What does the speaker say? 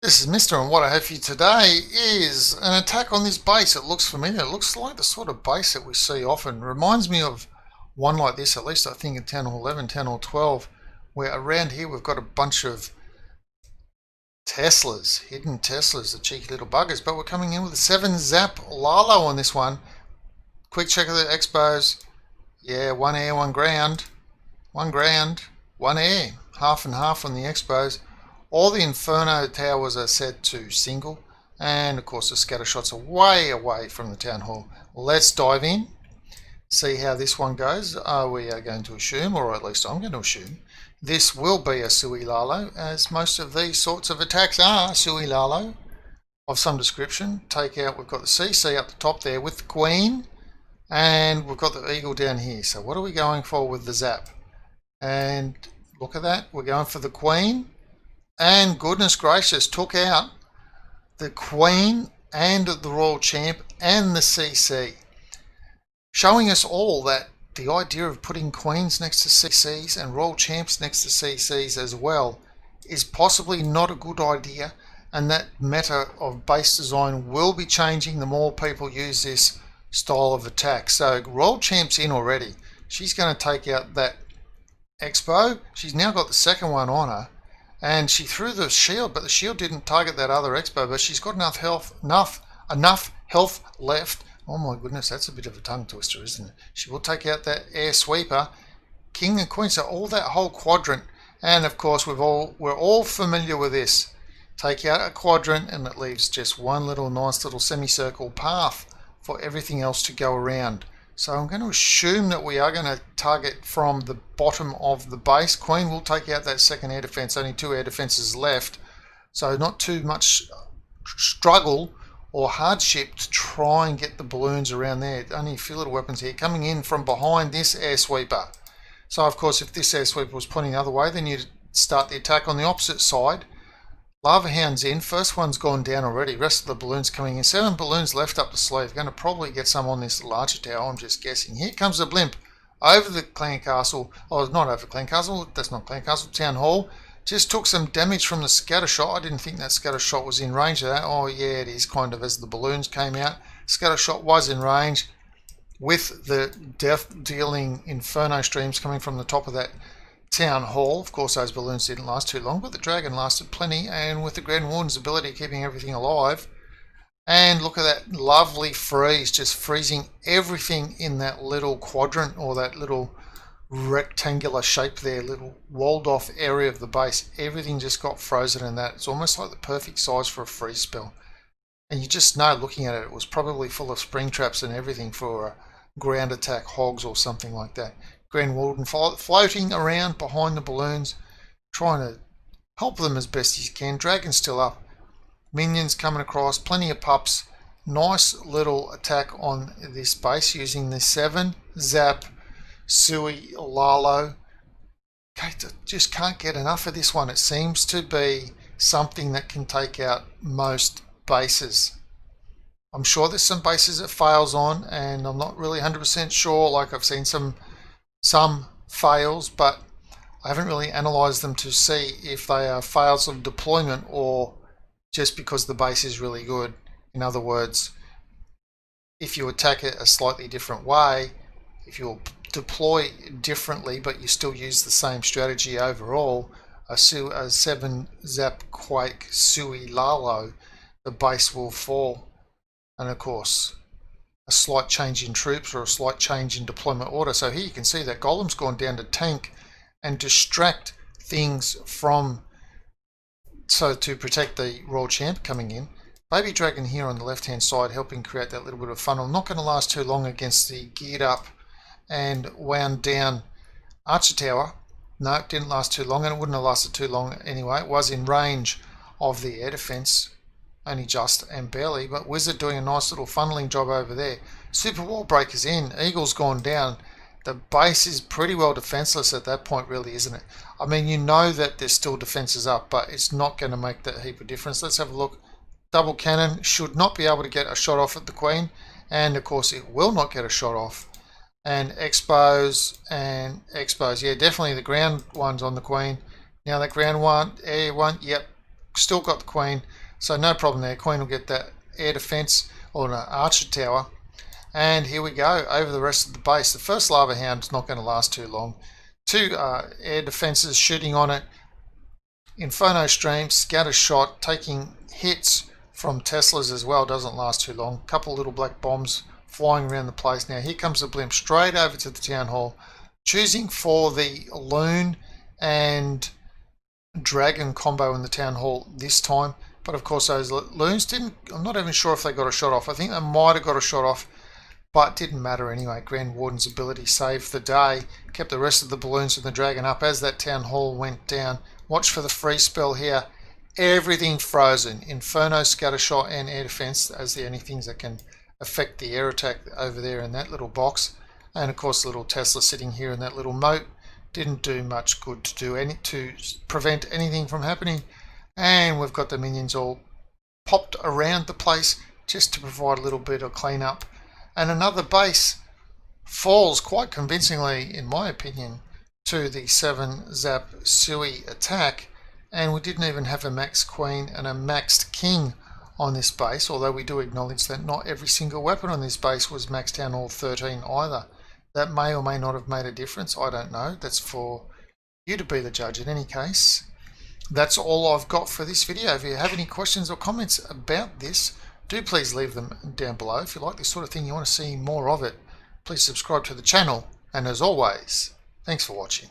This is Mr. and what I have for you today is an attack on this base. It looks familiar. It looks like the sort of base that we see often. Reminds me of one like this, at least I think in Town Hall 11, Town Hall 12, where around here we've got a bunch of Teslas, hidden Teslas, the cheeky little buggers. But we're coming in with a 7 ZAP LALO on this one. Quick check of the expos. Yeah, one air, one ground. One ground, one air. Half and half on the expos. All the Inferno towers are set to single, and of course the scatter shots are way away from the town hall. Let's dive in, see how this one goes. We are going to assume, or at least I'm going to assume, this will be a Sui LALO, as most of these sorts of attacks are Sui LALO of some description. Take out, we've got the CC up the top there with the Queen, and we've got the Eagle down here. So what are we going for with the ZAP? And look at that, we're going for the Queen. And goodness gracious, took out the Queen and the Royal Champ and the CC. Showing us all that the idea of putting Queens next to CCs and Royal Champs next to CCs as well is possibly not a good idea, and that meta of base design will be changing the more people use this style of attack. So Royal Champ's in already. She's going to take out that Expo. She's now got the second one on her. And she threw the shield, but the shield didn't target that other Expo, but she's got enough health left. Oh my goodness, that's a bit of a tongue twister, isn't it? She will take out that air sweeper, King and Queen, so all that whole quadrant. And of course we're all familiar with this. Take out a quadrant and it leaves just one little nice little semicircle path for everything else to go around. So I'm going to assume that we are going to target from the bottom of the base. Queen will take out that second air defense, only 2 air defenses left. So not too much struggle or hardship to try and get the balloons around there. Only a few little weapons here coming in from behind this air sweeper. So of course if this air sweeper was pointing the other way, then you'd start the attack on the opposite side. Lava Hound's in, first one's gone down already, rest of the balloons coming in. 7 balloons left up the sleeve, going to probably get some on this larger tower, I'm just guessing. Here comes the blimp, over the clan castle, oh not over clan castle, that's not clan castle, town hall. Just took some damage from the scatter shot. I didn't think that scatter shot was in range of that. Oh yeah, it is kind of as the balloons came out. Scatter shot was in range with the death dealing Inferno streams coming from the top of that town hall. Of course those balloons didn't last too long, but the dragon lasted plenty, and with the Grand Warden's ability of keeping everything alive. And look at that lovely freeze, just freezing everything in that little quadrant, or that little rectangular shape there, little walled off area of the base. Everything just got frozen in that. It's almost like the perfect size for a freeze spell, and you just know looking at it, it was probably full of spring traps and everything for a ground attack hogs or something like that. Grand Warden floating around behind the balloons, trying to help them as best you can. Dragon's still up. Minions coming across, plenty of pups. Nice little attack on this base using the 7 ZAP Sui LALO. Just can't get enough of this one. It seems to be something that can take out most bases. I'm sure there's some bases it fails on, and I'm not really 100% sure. Like I've seen some fails, but I haven't really analysed them to see if they are fails of deployment or just because the base is really good. In other words, if you attack it a slightly different way, if you deploy differently but you still use the same strategy overall, a 7 ZAP Quake Sui LALO, the base will fall. And of course a slight change in troops or a slight change in deployment order. So here you can see that Golem's gone down to tank and distract things from, so to protect the Royal Champ coming in. Baby Dragon here on the left hand side helping create that little bit of funnel. Not going to last too long against the geared up and wound down Archer Tower. No, it didn't last too long, and it wouldn't have lasted too long anyway. It was in range of the air defense, only just and barely, but Wizard doing a nice little funneling job over there. Super Wall Breaker's in, Eagle's gone down. The base is pretty well defenseless at that point, really, isn't it? I mean, you know that there's still defenses up, but it's not going to make that heap of difference. Let's have a look. Double cannon should not be able to get a shot off at the Queen, and of course it will not get a shot off. And expos, yeah, definitely the ground ones on the Queen. Now that ground one, air one, yep, still got the queen, so no problem there. Queen will get that air defense or an archer tower. And here we go, over the rest of the base. The first lava hound is not going to last too long. 2 air defenses shooting on it. Inferno stream, scatter shot, taking hits from Teslas as well, doesn't last too long. Couple little black bombs flying around the place. Now here comes the blimp straight over to the town hall, choosing for the loon and dragon combo in the town hall this time. But of course those loons didn't, I'm not even sure if they got a shot off. I think they might have got a shot off, but didn't matter anyway. Grand Warden's ability saved the day, kept the rest of the balloons and the dragon up as that town hall went down. Watch for the freeze spell here. Everything frozen. Inferno, scattershot and air defense as the only things that can affect the air attack over there in that little box. And of course the little Tesla sitting here in that little moat didn't do much good to prevent anything from happening. And we've got the minions all popped around the place just to provide a little bit of cleanup. And another base falls quite convincingly, in my opinion, to the 7 ZAP Sui attack. And we didn't even have a max queen and a maxed king on this base, although we do acknowledge that not every single weapon on this base was maxed Town Hall 13 either. That may or may not have made a difference, I don't know. That's for you to be the judge in any case. That's all I've got for this video. If you have any questions or comments about this, do please leave them down below. If you like this sort of thing, you want to see more of it, please subscribe to the channel. And as always, thanks for watching.